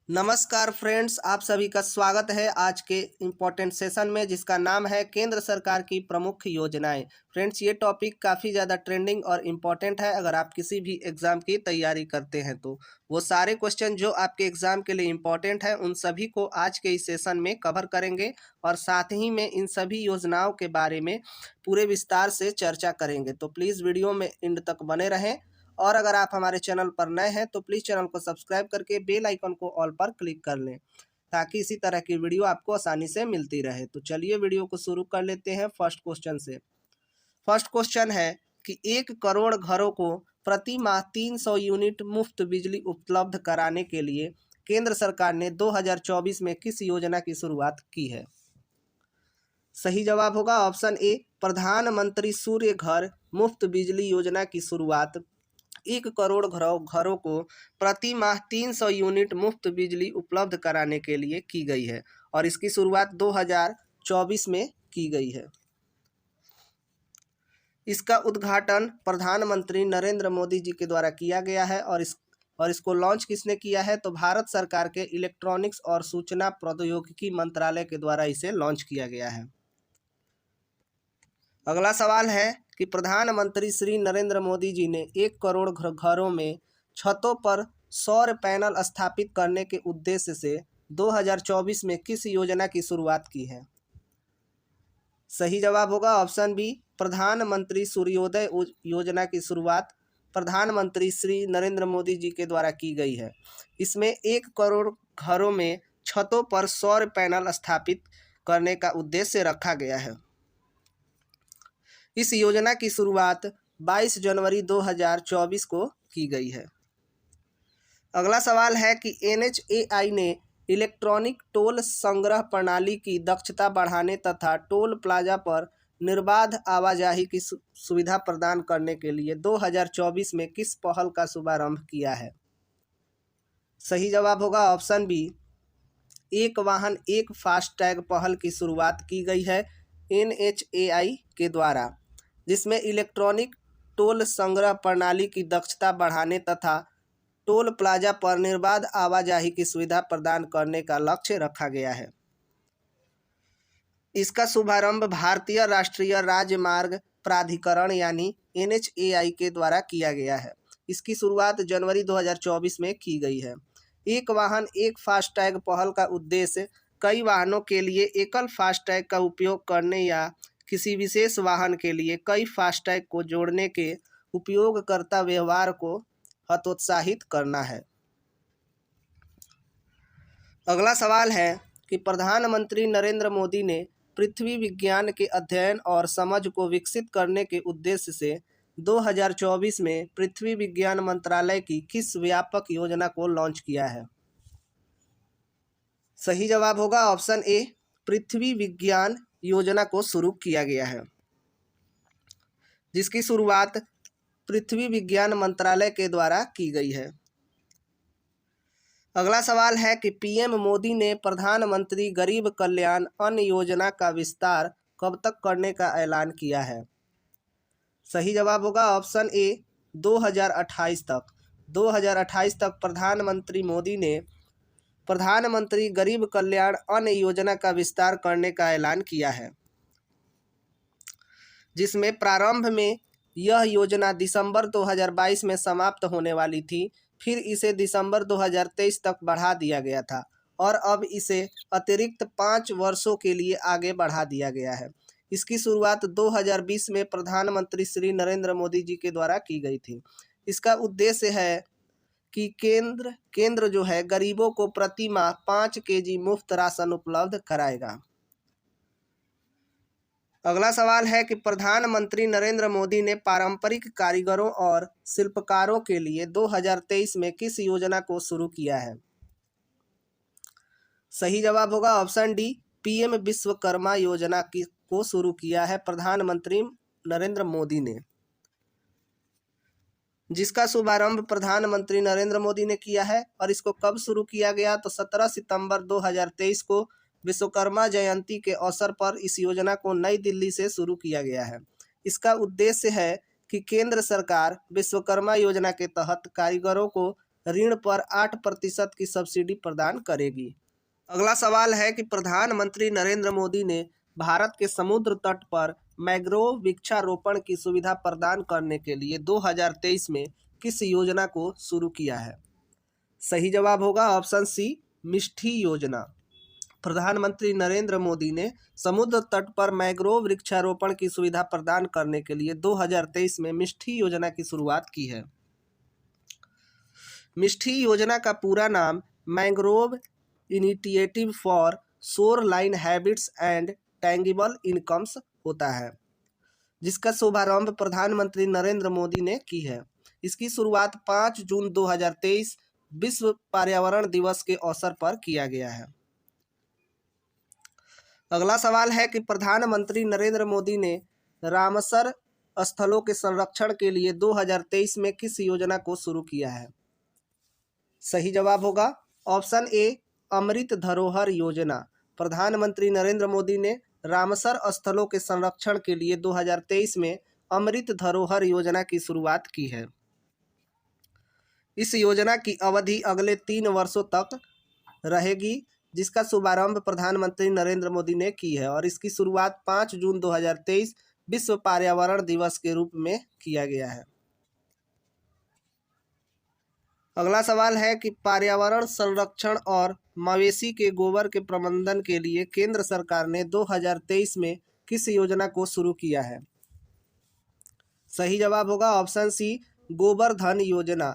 नमस्कार फ्रेंड्स, आप सभी का स्वागत है आज के इम्पोर्टेंट सेशन में जिसका नाम है केंद्र सरकार की प्रमुख योजनाएं। फ्रेंड्स, ये टॉपिक काफ़ी ज़्यादा ट्रेंडिंग और इम्पोर्टेंट है। अगर आप किसी भी एग्ज़ाम की तैयारी करते हैं तो वो सारे क्वेश्चन जो आपके एग्ज़ाम के लिए इम्पोर्टेंट है उन सभी को आज के इस सेशन में कवर करेंगे और साथ ही में इन सभी योजनाओं के बारे में पूरे विस्तार से चर्चा करेंगे। तो प्लीज़ वीडियो में एंड तक बने रहें और अगर आप हमारे चैनल पर नए हैं तो प्लीज़ चैनल को सब्सक्राइब करके बेल आइकन को ऑल पर क्लिक कर लें ताकि इसी तरह की वीडियो आपको आसानी से मिलती रहे। तो चलिए वीडियो को शुरू कर लेते हैं फर्स्ट क्वेश्चन से। फर्स्ट क्वेश्चन है कि 1 करोड़ घरों को प्रति माह 300 यूनिट मुफ्त बिजली उपलब्ध कराने के लिए केंद्र सरकार ने 2024 में किस योजना की शुरुआत की है? सही जवाब होगा ऑप्शन ए, प्रधानमंत्री सूर्य घर मुफ्त बिजली योजना की शुरुआत 1 करोड़ घरों को प्रति माह 300 यूनिट मुफ्त बिजली उपलब्ध कराने के लिए की गई है और इसकी शुरुआत 2024 में की गई है। इसका उद्घाटन प्रधानमंत्री नरेंद्र मोदी जी के द्वारा किया गया है और इसको लॉन्च किसने किया है? तो भारत सरकार के इलेक्ट्रॉनिक्स और सूचना प्रौद्योगिकी मंत्रालय के द्वारा इसे लॉन्च किया गया है। अगला सवाल है कि प्रधानमंत्री श्री नरेंद्र मोदी जी ने 1 करोड़ घरों में छतों पर सौर पैनल स्थापित करने के उद्देश्य से 2024 में किस योजना की शुरुआत की है? सही जवाब होगा ऑप्शन बी, प्रधानमंत्री सूर्योदय योजना की शुरुआत प्रधानमंत्री श्री नरेंद्र मोदी जी के द्वारा की गई है। इसमें 1 करोड़ घरों में छतों पर सौर पैनल स्थापित करने का उद्देश्य रखा गया है। इस योजना की शुरुआत 22 जनवरी 2024 को की गई है। अगला सवाल है कि NHAI ने इलेक्ट्रॉनिक टोल संग्रह प्रणाली की दक्षता बढ़ाने तथा टोल प्लाजा पर निर्बाध आवाजाही की सुविधा प्रदान करने के लिए 2024 में किस पहल का शुभारंभ किया है? सही जवाब होगा ऑप्शन बी, एक वाहन एक फास्टैग पहल की शुरुआत की गई है NHAI के द्वारा, जिसमें इलेक्ट्रॉनिक टोल संग्रह प्रणाली की दक्षता बढ़ाने तथा टोल प्लाजा पर निर्बाध आवाजाही की सुविधा प्रदान करने का लक्ष्य रखा गया है। इसका शुभारंभ भारतीय राष्ट्रीय राजमार्ग प्राधिकरण यानी NHAI के द्वारा किया गया है। इसकी शुरुआत जनवरी 2024 में की गई है। एक वाहन एक फास्टैग पहल का उद्देश्य कई वाहनों के लिए एकल फास्टैग का उपयोग करने या किसी विशेष वाहन के लिए कई फास्टैग को जोड़ने के उपयोगकर्ता व्यवहार को हतोत्साहित करना है। अगला सवाल है कि प्रधानमंत्री नरेंद्र मोदी ने पृथ्वी विज्ञान के अध्ययन और समझ को विकसित करने के उद्देश्य से 2024 में पृथ्वी विज्ञान मंत्रालय की किस व्यापक योजना को लॉन्च किया है? सही जवाब होगा ऑप्शन ए, पृथ्वी विज्ञान योजना को शुरू किया गया है, जिसकी शुरुआत पृथ्वी विज्ञान मंत्रालय के द्वारा की गई है। अगला सवाल है कि PM मोदी ने प्रधानमंत्री गरीब कल्याण अन्न योजना का विस्तार कब तक करने का ऐलान किया है? सही जवाब होगा ऑप्शन ए, 2028 तक। 2028 तक प्रधानमंत्री मोदी ने प्रधानमंत्री गरीब कल्याण अन्न योजना का विस्तार करने का ऐलान किया है, जिसमें प्रारंभ में यह योजना दिसंबर 2022 में समाप्त होने वाली थी, फिर इसे दिसंबर 2023 तक बढ़ा दिया गया था और अब इसे अतिरिक्त 5 वर्षों के लिए आगे बढ़ा दिया गया है। इसकी शुरुआत 2020 में प्रधानमंत्री श्री नरेंद्र मोदी जी के द्वारा की गई थी। इसका उद्देश्य है कि केंद्र जो है गरीबों को प्रति माह 5 kg मुफ्त राशन उपलब्ध कराएगा। अगला सवाल है कि प्रधानमंत्री नरेंद्र मोदी ने पारंपरिक कारीगरों और शिल्पकारों के लिए 2023 में किस योजना को शुरू किया है? सही जवाब होगा ऑप्शन डी, PM विश्वकर्मा योजना को शुरू किया है प्रधानमंत्री नरेंद्र मोदी ने, जिसका शुभारंभ प्रधानमंत्री नरेंद्र मोदी ने किया है। और इसको कब शुरू किया गया? तो 17 सितंबर 2023 को विश्वकर्मा जयंती के अवसर पर इस योजना को नई दिल्ली से शुरू किया गया है। इसका उद्देश्य है कि केंद्र सरकार विश्वकर्मा योजना के तहत कारीगरों को ऋण पर 8% की सब्सिडी प्रदान करेगी। अगला सवाल है कि प्रधानमंत्री नरेंद्र मोदी ने भारत के समुद्र तट पर मैंग्रोव वृक्षारोपण की सुविधा प्रदान करने के लिए 2023 में किस योजना को शुरू किया है? सही जवाब होगा ऑप्शन सी, मिष्टी योजना। प्रधानमंत्री नरेंद्र मोदी ने समुद्र तट पर मैंग्रोव वृक्षारोपण की सुविधा प्रदान करने के लिए 2023 में मिष्टी योजना की शुरुआत की है। मिष्टी योजना का पूरा नाम mangrove initiative for shoreline habitats and tangible incomes होता है, जिसका शुभारंभ प्रधानमंत्री नरेंद्र मोदी ने की है। इसकी शुरुआत 5 जून 2023 विश्व पर्यावरण दिवस के अवसर पर किया गया है। अगला सवाल है कि प्रधानमंत्री नरेंद्र मोदी ने रामसर स्थलों के संरक्षण के लिए 2023 में किस योजना को शुरू किया है? सही जवाब होगा ऑप्शन ए, अमृत धरोहर योजना। प्रधानमंत्री नरेंद्र मोदी ने रामसर स्थलों के संरक्षण के लिए 2023 में अमृत धरोहर योजना की शुरुआत की है। इस योजना की अवधि अगले 3 वर्षों तक रहेगी, जिसका शुभारंभ प्रधानमंत्री नरेंद्र मोदी ने की है और इसकी शुरुआत 5 जून 2023 विश्व पर्यावरण दिवस के रूप में किया गया है। अगला सवाल है कि पर्यावरण संरक्षण और मवेशी के गोबर के प्रबंधन के लिए केंद्र सरकार ने 2023 में किस योजना को शुरू किया है? सही जवाब होगा ऑप्शन सी, गोबर धन योजना।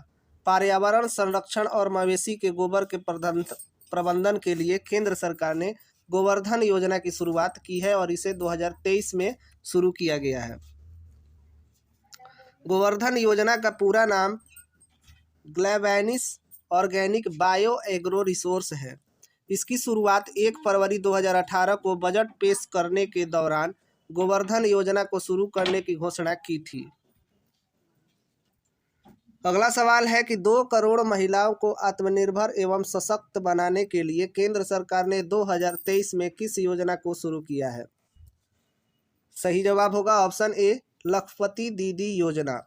पर्यावरण संरक्षण और मवेशी के गोबर के प्रबंधन के लिए केंद्र सरकार ने गोवर्धन योजना की शुरुआत की है और इसे 2023 में शुरू किया गया है। गोवर्धन योजना का पूरा नाम ग्लैवेनिस ऑर्गेनिक बायो एग्रो रिसोर्स है। इसकी शुरुआत 1 फरवरी 2018 को बजट पेश करने के दौरान गोवर्धन योजना को शुरू करने की घोषणा की थी। अगला सवाल है कि 2 करोड़ महिलाओं को आत्मनिर्भर एवं सशक्त बनाने के लिए केंद्र सरकार ने 2023 में किस योजना को शुरू किया है? सही जवाब होगा ऑप्शन ए, लखपति दीदी योजना।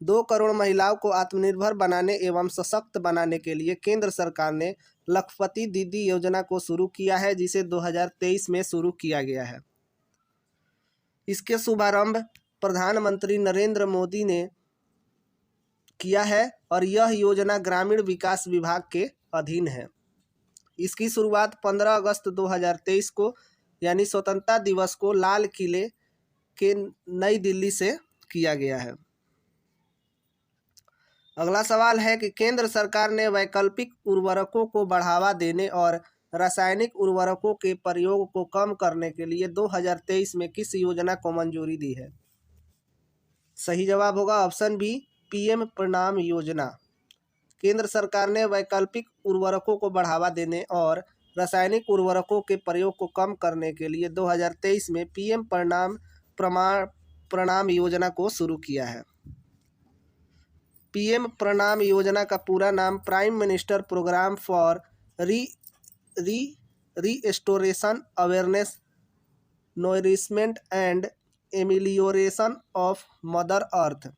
2 करोड़ महिलाओं को आत्मनिर्भर बनाने एवं सशक्त बनाने के लिए केंद्र सरकार ने लखपति दीदी योजना को शुरू किया है, जिसे 2023 में शुरू किया गया है। इसके शुभारंभ प्रधानमंत्री नरेंद्र मोदी ने किया है और यह योजना ग्रामीण विकास विभाग के अधीन है। इसकी शुरुआत 15 अगस्त 2023 को यानी स्वतंत्रता दिवस को लाल किले के नई दिल्ली से किया गया है। अगला सवाल है कि केंद्र सरकार ने वैकल्पिक उर्वरकों को बढ़ावा देने और रासायनिक उर्वरकों के प्रयोग को कम करने के लिए 2023 में किस योजना को मंजूरी दी है? सही जवाब होगा ऑप्शन बी, पीएम प्रणाम योजना। केंद्र सरकार ने वैकल्पिक उर्वरकों को बढ़ावा देने और रासायनिक उर्वरकों के प्रयोग को कम करने के लिए 2023 में पीएम प्रणाम योजना को शुरू किया है। पीएम प्रणाम योजना का पूरा नाम prime minister programme for restoration awareness nourishment and amelioration of mother earth,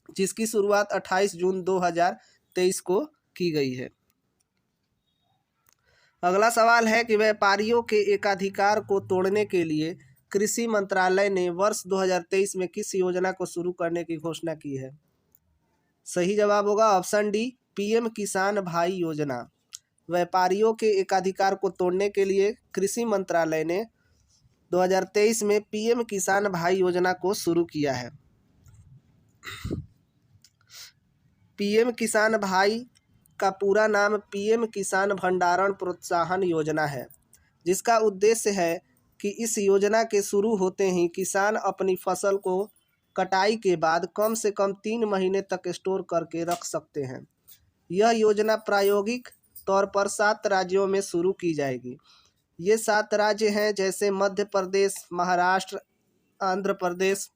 जिसकी शुरुआत 28 जून 2023 को की गई है। अगला सवाल है कि व्यापारियों के एकाधिकार को तोड़ने के लिए कृषि मंत्रालय ने वर्ष 2023 में किस योजना को शुरू करने की घोषणा की है? सही जवाब होगा ऑप्शन डी, पीएम किसान भाई योजना। व्यापारियों के एकाधिकार को तोड़ने के लिए कृषि मंत्रालय ने 2023 में पीएम किसान भाई योजना को शुरू किया है। पीएम किसान भाई का पूरा नाम पीएम किसान भंडारण प्रोत्साहन योजना है, जिसका उद्देश्य है कि इस योजना के शुरू होते ही किसान अपनी फसल को कटाई के बाद कम से कम 3 महीने तक स्टोर करके रख सकते हैं। यह योजना प्रायोगिक तौर पर 7 राज्यों में शुरू की जाएगी। ये 7 राज्य हैं जैसे मध्य प्रदेश, महाराष्ट्र, आंध्र प्रदेश,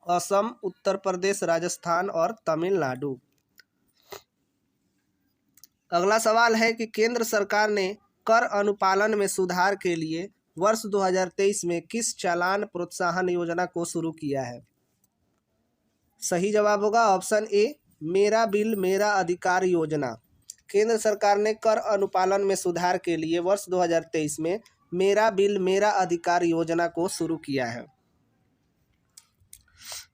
असम, उत्तर प्रदेश, राजस्थान और तमिलनाडु। अगला सवाल है कि केंद्र सरकार ने कर अनुपालन में सुधार के लिए वर्ष 2023 में किस चालान प्रोत्साहन योजना को शुरू किया है? सही जवाब होगा ऑप्शन ए, मेरा बिल मेरा अधिकार योजना। केंद्र सरकार ने कर अनुपालन में सुधार के लिए वर्ष 2023 में मेरा बिल मेरा अधिकार योजना को शुरू किया है,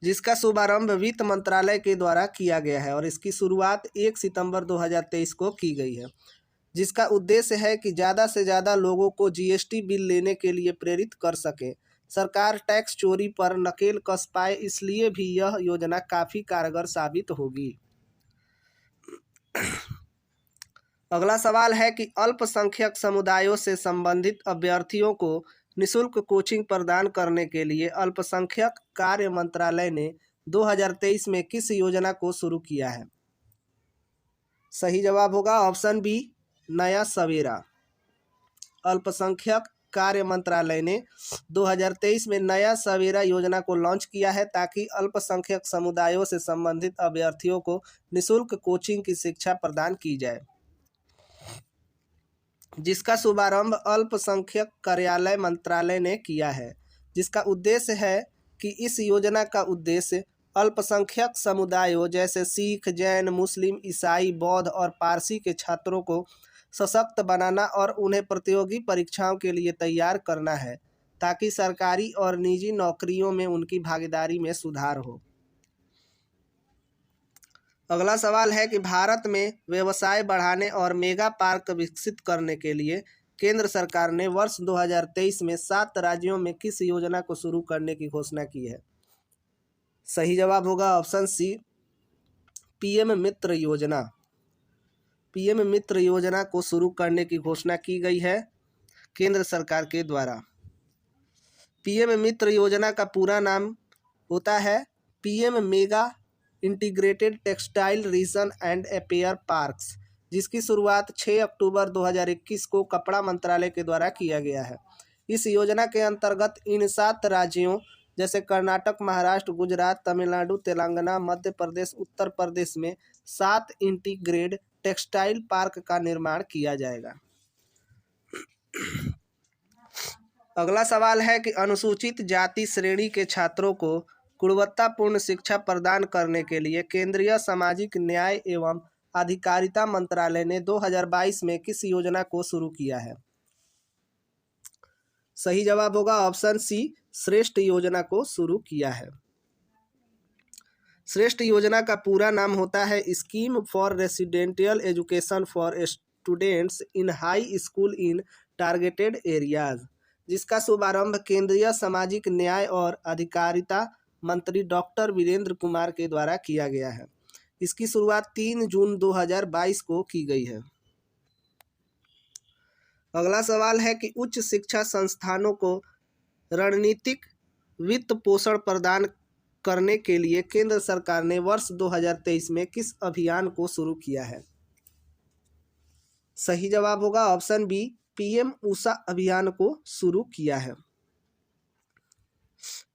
जिसका शुभारंभ वित्त मंत्रालय के द्वारा किया गया है और इसकी शुरुआत 1 सितंबर 2023 को की गई है, जिसका उद्देश्य है कि ज़्यादा से ज़्यादा लोगों को जीएसटी बिल लेने के लिए प्रेरित कर सके। सरकार टैक्स चोरी पर नकेल कस पाए, इसलिए भी यह योजना काफ़ी कारगर साबित होगी। अगला सवाल है कि अल्पसंख्यक समुदायों से संबंधित अभ्यर्थियों को निःशुल्क कोचिंग प्रदान करने के लिए अल्पसंख्यक कार्य मंत्रालय ने 2023 में किस योजना को शुरू किया है? सही जवाब होगा ऑप्शन बी, नया सवेरा। अल्पसंख्यक कार्य मंत्रालय ने 2023 में नया सवेरा योजना को लॉन्च किया है ताकि अल्पसंख्यक समुदायों से संबंधित अभ्यर्थियों को निःशुल्क कोचिंग की शिक्षा प्रदान की जाए, जिसका शुभारंभ अल्पसंख्यक कार्यालय मंत्रालय ने किया है। जिसका उद्देश्य है कि इस योजना का उद्देश्य अल्पसंख्यक समुदायों जैसे सिख, जैन, मुस्लिम, ईसाई, बौद्ध और पारसी के छात्रों को सशक्त बनाना और उन्हें प्रतियोगी परीक्षाओं के लिए तैयार करना है, ताकि सरकारी और निजी नौकरियों में उनकी भागीदारी में सुधार हो। अगला सवाल है कि भारत में व्यवसाय बढ़ाने और मेगा पार्क विकसित करने के लिए केंद्र सरकार ने वर्ष 2023 में 7 राज्यों में किस योजना को शुरू करने की घोषणा की है? सही जवाब होगा ऑप्शन सी, पीएम मित्र योजना। पीएम मित्र योजना को शुरू करने की घोषणा की गई है केंद्र सरकार के द्वारा। पीएम मित्र योजना का पूरा नाम होता है PM mega integrated textile reason and appear parks, जिसकी शुरुआत 6 अक्टूबर 2021 को कपड़ा मंत्रालय के द्वारा किया गया है। इस योजना के अंतर्गत इन 7 राज्यों जैसे कर्नाटक, महाराष्ट्र, गुजरात, तमिलनाडु, तेलंगाना, मध्य प्रदेश, उत्तर प्रदेश में 7 इंटीग्रेटेड टेक्सटाइल पार्क का निर्माण किया जाएगा। अगला सवाल है कि अनुसूचित जाति श्रेणी के छात्रों को गुणवत्तापूर्ण शिक्षा प्रदान करने के लिए केंद्रीय सामाजिक न्याय एवं अधिकारिता मंत्रालय ने 2022 में किस योजना को शुरू किया है? सही जवाब होगा ऑप्शन सी, श्रेष्ठ योजना को शुरू किया है। श्रेष्ठ योजना का पूरा नाम होता है scheme for residential education for students in high school in targeted areas, जिसका शुभारंभ केंद्रीय सामाजिक न्याय और अधिकारिता मंत्री डॉक्टर वीरेंद्र कुमार के द्वारा किया गया है। इसकी शुरुआत 3 जून 2022 को की गई है। अगला सवाल है कि उच्च शिक्षा संस्थानों को रणनीतिक वित्त पोषण प्रदान करने के लिए केंद्र सरकार ने वर्ष 2023 में किस अभियान को शुरू किया है? सही जवाब होगा ऑप्शन बी, पीएम उषा अभियान को शुरू किया है।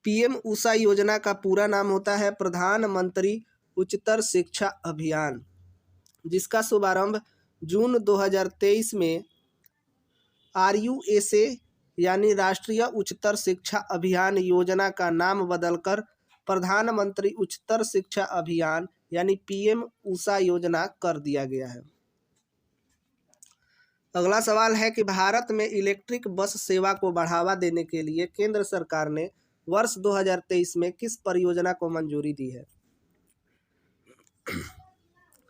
पीएम उषा योजना का पूरा नाम होता है प्रधानमंत्री उच्चतर शिक्षा अभियान, जिसका शुभारंभ जून 2023 में RUSA यानी राष्ट्रीय उच्चतर शिक्षा अभियान योजना का नाम बदलकर प्रधानमंत्री उच्चतर शिक्षा अभियान यानी पीएम उषा योजना कर दिया गया है। अगला सवाल है कि भारत में इलेक्ट्रिक बस सेवा को बढ़ावा देने के लिए केंद्र सरकार ने वर्ष 2023 में किस परियोजना को मंजूरी दी है?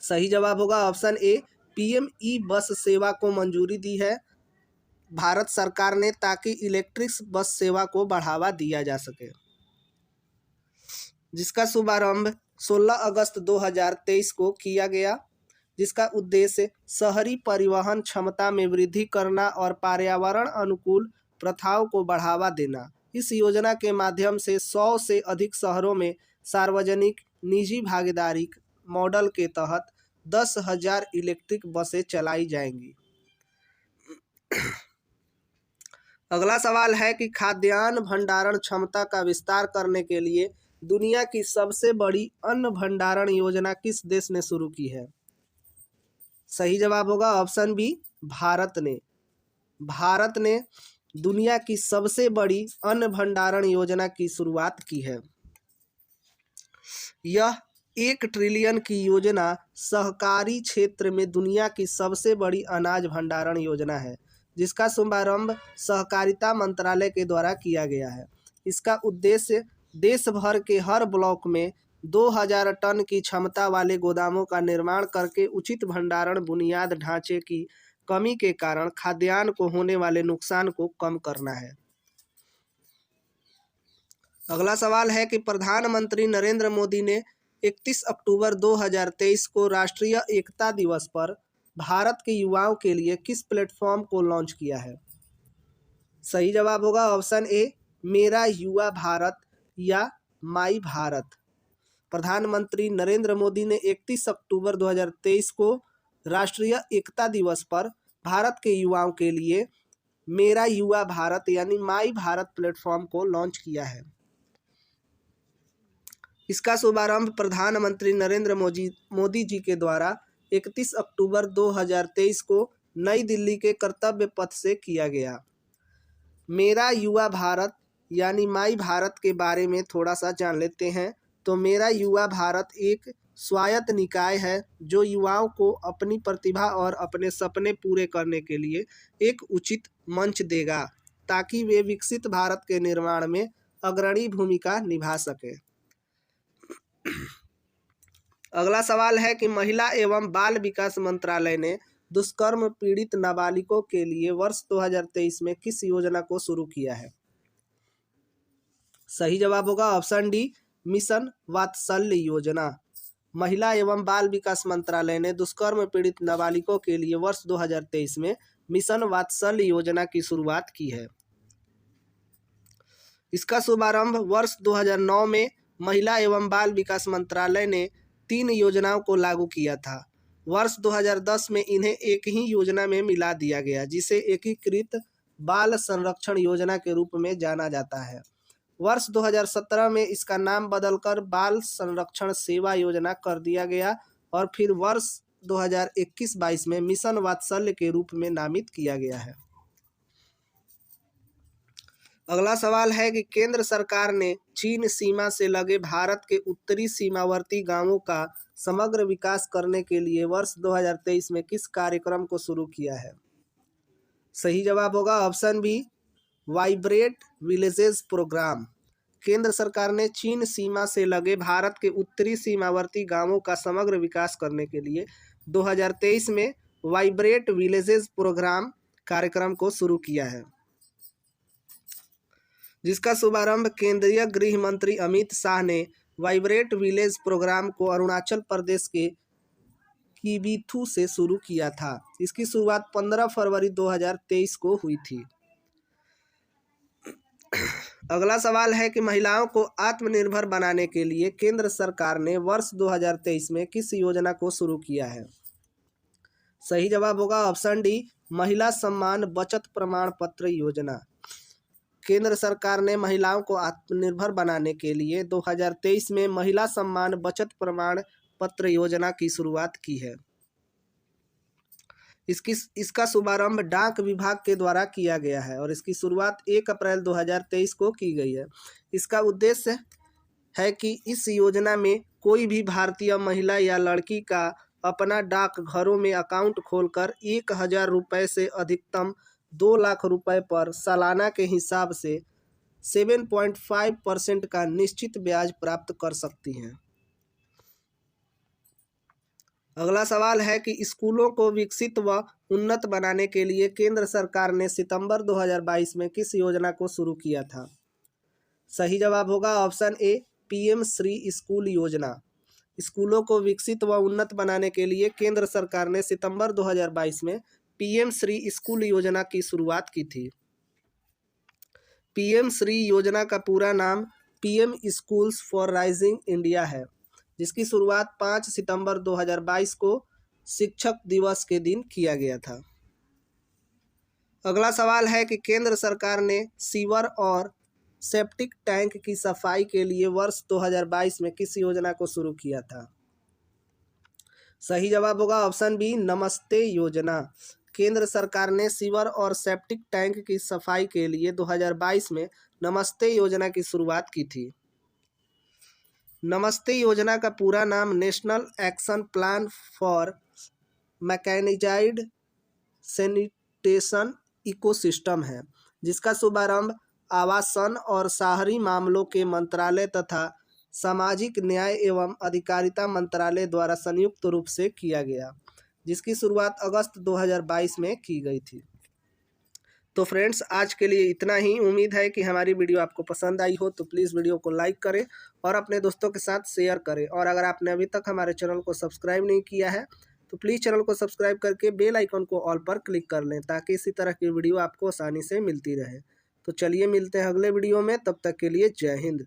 सही जवाब होगा ऑप्शन ए, पीएम ई बस सेवा को मंजूरी दी है भारत सरकार ने, ताकि इलेक्ट्रिक बस सेवा को बढ़ावा दिया जा सके, जिसका शुभारंभ 16 अगस्त 2023 को किया गया, जिसका उद्देश्य शहरी परिवहन क्षमता में वृद्धि करना और पर्यावरण अनुकूल प्रथाओं को बढ़ावा देना। इस योजना के माध्यम से 100 से अधिक शहरों में सार्वजनिक निजी भागीदारी मॉडल के तहत 10,000 इलेक्ट्रिक बसें चलाई जाएंगी। अगला सवाल है कि खाद्यान्न भंडारण क्षमता का विस्तार करने के लिए दुनिया की सबसे बड़ी अन्न भंडारण योजना किस देश ने शुरू की है? सही जवाब होगा ऑप्शन बी, भारत ने। भारत ने दुनिया की सबसे बड़ी अन्न भंडारण योजना की शुरुआत की है। यह 1 ट्रिलियन की योजना सहकारी क्षेत्र में दुनिया की सबसे बड़ी अनाज भंडारण योजना है, जिसका शुभारंभ सहकारिता मंत्रालय के द्वारा किया गया है। इसका उद्देश्य देश भर के हर ब्लॉक में 2000 टन की क्षमता वाले गोदामों का निर्माण करके उचित भंडारण बुनियाद ढांचे की कमी के कारण खाद्यान्न को होने वाले नुकसान को कम करना है। अगला सवाल है कि प्रधानमंत्री नरेंद्र मोदी ने 31 अक्टूबर 2023 को राष्ट्रीय एकता दिवस पर भारत के युवाओं के लिए किस प्लेटफॉर्म को लॉन्च किया है? सही जवाब होगा ऑप्शन ए, मेरा युवा भारत या माई भारत। प्रधानमंत्री नरेंद्र मोदी ने 31 अक्टूबर 2023 को राष्ट्रीय एकता दिवस पर भारत के युवाओं के लिए मेरा युवा भारत यानी माई भारत प्लेटफॉर्म को लॉन्च किया है। इसका शुभारंभ प्रधानमंत्री नरेंद्र मोदी जी के द्वारा 31 अक्टूबर 2023 को नई दिल्ली के कर्तव्य पथ से किया गया। मेरा युवा भारत यानी माई भारत के बारे में थोड़ा सा जान लेते हैं। तो मेरा युवा भारत एक स्वायत्त निकाय है जो युवाओं को अपनी प्रतिभा और अपने सपने पूरे करने के लिए एक उचित मंच देगा ताकि वे विकसित भारत के निर्माण में अग्रणी भूमिका निभा सके। अगला सवाल है कि महिला एवं बाल विकास मंत्रालय ने दुष्कर्म पीड़ित नाबालिगों के लिए वर्ष 2023 में किस योजना को शुरू किया है? सही जवाब होगा ऑप्शन डी, मिशन वात्सल्य योजना। महिला एवं बाल विकास मंत्रालय ने दुष्कर्म पीड़ित नाबालिगों के लिए वर्ष 2023 में मिशन वात्सल्य योजना की शुरुआत की है। इसका शुभारंभ वर्ष 2009 में महिला एवं बाल विकास मंत्रालय ने 3 योजनाओं को लागू किया था। वर्ष 2010 में इन्हें एक ही योजना में मिला दिया गया, जिसे एकीकृत बाल संरक्षण योजना के रूप में जाना जाता है। वर्ष 2017 में इसका नाम बदलकर बाल संरक्षण सेवा योजना कर दिया गया और फिर वर्ष 2021-22 में मिशन वात्सल्य के रूप में नामित किया गया है। अगला सवाल है कि केंद्र सरकार ने चीन सीमा से लगे भारत के उत्तरी सीमावर्ती गांवों का समग्र विकास करने के लिए वर्ष 2023 में किस कार्यक्रम को शुरू किया है? सही जवाब होगा option B, vibrant villages programme. केंद्र सरकार ने चीन सीमा से लगे भारत के उत्तरी सीमावर्ती गांवों का समग्र विकास करने के लिए 2023 में वाइब्रेट विलेजेस प्रोग्राम कार्यक्रम को शुरू किया है, जिसका शुभारंभ केंद्रीय गृह मंत्री अमित शाह ने वाइब्रेट विलेज प्रोग्राम को अरुणाचल प्रदेश के किबिथु से शुरू किया था। इसकी शुरुआत 15 फरवरी 2023 को हुई थी। अगला सवाल है कि महिलाओं को आत्मनिर्भर बनाने के लिए केंद्र सरकार ने वर्ष 2023 में किस योजना को शुरू किया है? सही जवाब होगा ऑप्शन डी, महिला सम्मान बचत प्रमाण पत्र योजना। केंद्र सरकार ने महिलाओं को आत्मनिर्भर बनाने के लिए 2023 में महिला सम्मान बचत प्रमाण पत्र योजना की शुरुआत की है। इसका शुभारंभ डाक विभाग के द्वारा किया गया है और इसकी शुरुआत 1 अप्रैल 2023 को की गई है। इसका उद्देश्य है कि इस योजना में कोई भी भारतीय महिला या लड़की का अपना डाक घरों में अकाउंट खोलकर 1000 रुपये से अधिकतम 2 लाख रुपए पर सालाना के हिसाब से 7.5% का निश्चित ब्याज प्राप्त कर सकती हैं। अगला सवाल है कि स्कूलों को विकसित व उन्नत बनाने के लिए केंद्र सरकार ने सितंबर 2022 में किस योजना को शुरू किया था? सही जवाब होगा option A, PM Shri school योजना। स्कूलों को विकसित व उन्नत बनाने के लिए केंद्र सरकार ने सितंबर 2022 में पीएम श्री स्कूल योजना की शुरुआत की थी। पीएम श्री योजना का पूरा नाम PM schools for rising India है, जिसकी शुरुआत 5 सितंबर 2022 को शिक्षक दिवस के दिन किया गया था। अगला सवाल है कि केंद्र सरकार ने सीवर और सेप्टिक टैंक की सफाई के लिए वर्ष 2022 में किस योजना को शुरू किया था? सही जवाब होगा ऑप्शन बी, नमस्ते योजना। केंद्र सरकार ने सीवर और सेप्टिक टैंक की सफाई के लिए 2022 में नमस्ते योजना की शुरुआत की थी। नमस्ते योजना का पूरा नाम national action plan for mechanised sanitation ecosystem है, जिसका शुभारंभ आवासन और शहरी मामलों के मंत्रालय तथा सामाजिक न्याय एवं अधिकारिता मंत्रालय द्वारा संयुक्त रूप से किया गया, जिसकी शुरुआत अगस्त 2022 में की गई थी। तो फ्रेंड्स, आज के लिए इतना ही। उम्मीद है कि हमारी वीडियो आपको पसंद आई हो, तो प्लीज़ वीडियो को लाइक करें और अपने दोस्तों के साथ शेयर करें। और अगर आपने अभी तक हमारे चैनल को सब्सक्राइब नहीं किया है तो प्लीज़ चैनल को सब्सक्राइब करके बेल आइकन को ऑल पर क्लिक कर लें, ताकि इसी तरह की वीडियो आपको आसानी से मिलती रहे। तो चलिए मिलते हैं अगले वीडियो में, तब तक के लिए जय हिंद।